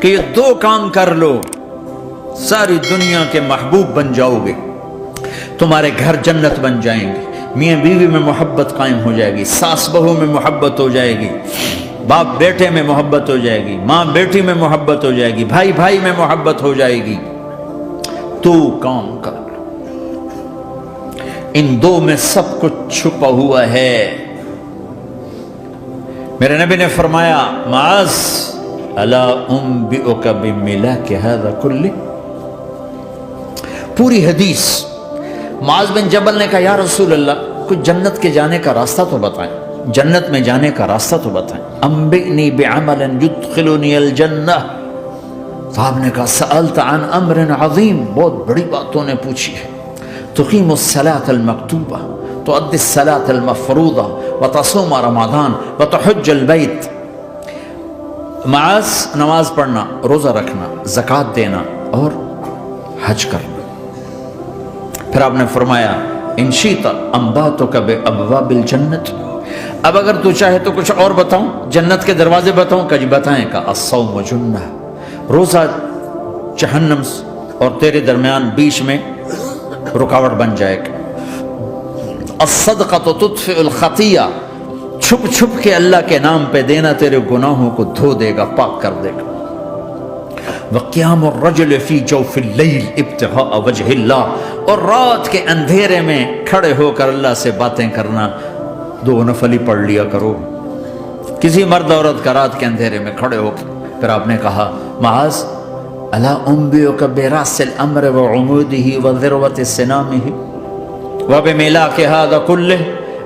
کہ یہ دو کام کر لو ساری دنیا کے محبوب بن جاؤ گے، تمہارے گھر جنت بن جائیں گے، میاں بیوی میں محبت قائم ہو جائے گی، ساس بہو میں محبت ہو جائے گی، باپ بیٹے میں محبت ہو جائے گی، ماں بیٹی میں محبت ہو جائے گی، بھائی بھائی میں محبت ہو جائے گی۔ تو کام کر لو، ان دو میں سب کچھ چھپا ہوا ہے۔ میرے نبی نے فرمایا معاذ الا انبئک بملاک ھذا کلہ، پوری حدیث معاذ بن جبل نے کہا یا رسول اللہ کچھ جنت کے جانے کا راستہ تو بتائیں، جنت میں جانے کا راستہ تو بتائیں، انبئنی بعمل یدخلنی الجنہ۔ صاحب نے کہا سألت عن امر عظیم، بہت بڑی باتوں نے پوچھی ہے، تقیم الصلاة المکتوبہ، تؤدی الصلاة المفروضہ، وتصوم رمضان، وتحج البیت۔ معاذ نماز پڑھنا، روزہ رکھنا، زکوٰۃ دینا اور حج کرنا۔ پھر آپ نے فرمایا ان شئت انبأتک بابواب الجنۃ، اب اگر تو چاہے تو کچھ اور بتاؤں، جنت کے دروازے بتاؤں؟ کہ جی بتائیں۔ کا الصوم جنہ، روزہ جہنم اور تیرے درمیان بیچ میں رکاوٹ بن جائے گا۔ الصدقۃ تطفئ الخطیہ، چھپ چھپ کے اللہ کے نام پہ دینا تیرے گناہوں کو دھو دے گا، پاک کر دے گا۔ وقیام الرجل فی جوف اللیل ابتغاء وجہ اللہ، اور رات کے اندھیرے میں کھڑے ہو کر اللہ سے باتیں کرنا، دو نفل ہی پڑھ لیا کرو۔ کسی مرد عورت کا رات کے اندھیرے میں کھڑے ہو، پھر آپ نے کہا معاذ الا انبئک براس الامر وعمودہ وذروۃ سنامہ وبملاک ھذا کلہ،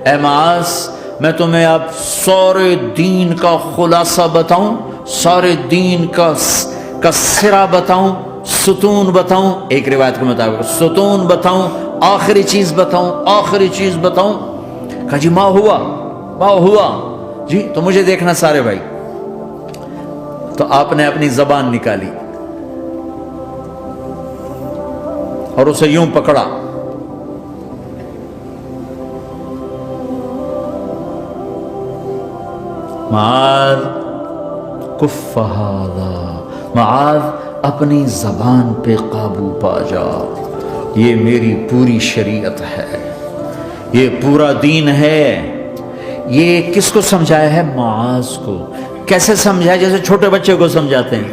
اے معاذ میں تمہیں اب سارے دین کا خلاصہ بتاؤں، سارے دین کا سرا بتاؤں، ستون بتاؤں، ایک روایت کے مطابق ستون بتاؤں، آخری چیز بتاؤں، آخری چیز بتاؤں؟ کہا جی ما ہوا جی، تو مجھے دیکھنا سارے بھائی۔ تو آپ نے اپنی زبان نکالی اور اسے یوں پکڑا، معاذ کف ھذا، معاذ اپنی زبان پہ قابو پا جا، یہ میری پوری شریعت ہے، یہ پورا دین ہے۔ یہ کس کو سمجھایا ہے؟ معاذ کو۔ کیسے سمجھایا؟ جیسے چھوٹے بچے کو سمجھاتے ہیں،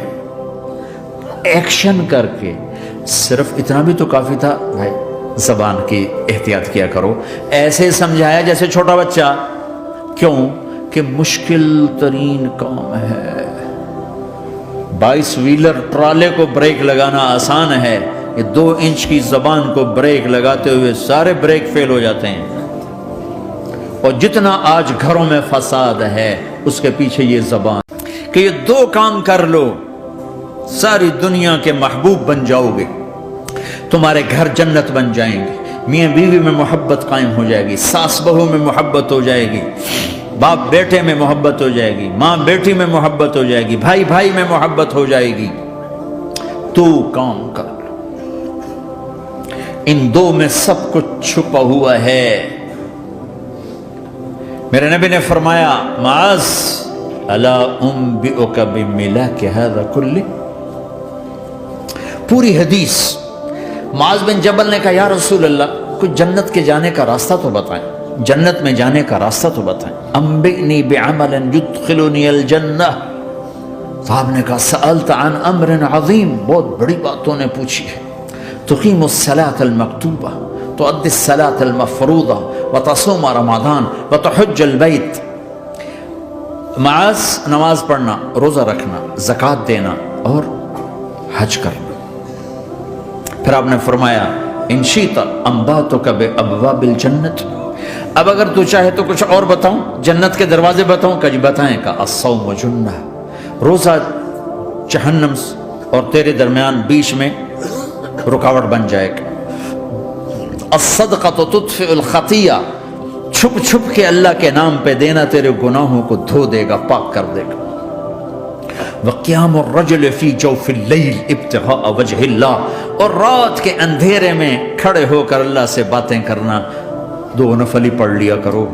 ایکشن کر کے۔ صرف اتنا بھی تو کافی تھا بھائی، زبان کی احتیاط کیا کرو۔ ایسے سمجھایا جیسے چھوٹا بچہ۔ کیوں؟ کہ مشکل ترین کام ہے۔ 22 ویلر ٹرالے کو بریک لگانا آسان ہے، یہ 2 انچ کی زبان کو بریک لگاتے ہوئے سارے بریک فیل ہو جاتے ہیں۔ اور جتنا آج گھروں میں فساد ہے اس کے پیچھے یہ زبان، کہ یہ 2 کام کر لو ساری دنیا کے محبوب بن جاؤ گے، تمہارے گھر جنت بن جائیں گے، میاں بیوی میں محبت قائم ہو جائے گی، ساس بہو میں محبت ہو جائے گی، باپ بیٹے میں محبت ہو جائے گی، ماں بیٹی میں محبت ہو جائے گی، بھائی بھائی میں محبت ہو جائے گی۔ تو کام کر لو، ان 2 میں سب کچھ چھپا ہوا ہے۔ میرے نبی نے فرمایا معاذ الا انبئک بملاک ھذا کلہ، پوری حدیث معاذ بن جبل نے کہا یا رسول اللہ کچھ جنت کے جانے کا راستہ تو بتائیں، جنت میں جانے کا راستہ تو بتائیں۔ انبئنی بعمل یدخلنی الجنہ، صاحب نے کہا سألت عن امر عظیم، بہت بڑی باتوں نے پوچھی ہے، تقیم الصلاة المکتوبہ، تؤدی الصلاة المفروضہ، وتصوم رمضان، وتحج البیت۔ معاذ نماز پڑھنا، روزہ رکھنا، زکوٰۃ دینا اور حج کرنا۔ پھر آپ نے فرمایا ان شئت انبأتک بابواب الجنۃ، اب اگر تو چاہے تو کچھ اور بتاؤں، جنت کے دروازے بتاؤں؟ کہ جی بتائیں۔ کا الصوم جنہ، روزہ جہنم اور تیرے درمیان بیچ میں رکاوٹ بن جائے گا۔ الصدقۃ تطفئ الخطیہ، چھپ چھپ کے اللہ کے نام پہ دینا تیرے گناہوں کو دھو دے گا، پاک کر دے گا۔ وقیام الرجل فی جوف اللیل ابتغاء وجہ اللہ، اور رات کے اندھیرے میں کھڑے ہو کر اللہ سے باتیں کرنا، 2 نفل ہی پڑھ لیا کرو۔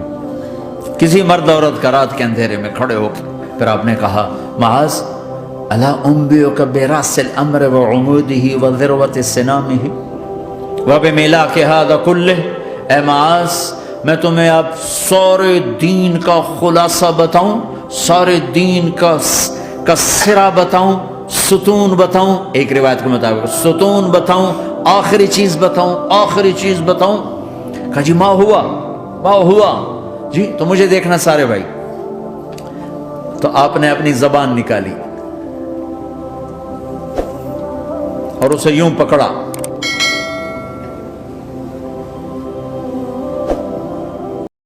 کسی مرد عورت کا رات کے اندھیرے میں کھڑے ہو، پھر آپ نے کہا معاذ الا انبئک براس الامر وعمودہ وذروۃ سنامہ وبملاک ھذا کلہ، اے معاذ میں تمہیں اب سارے دین کا خلاصہ بتاؤں، سارے دین کا سرا بتاؤں، ستون بتاؤں، ایک روایت کے مطابق ستون بتاؤں، آخری چیز بتاؤں، آخری چیز بتاؤں۔ کہا جی ما ہوا جی، تو مجھے دیکھنا سارے بھائی۔ تو آپ نے اپنی زبان نکالی اور اسے یوں پکڑا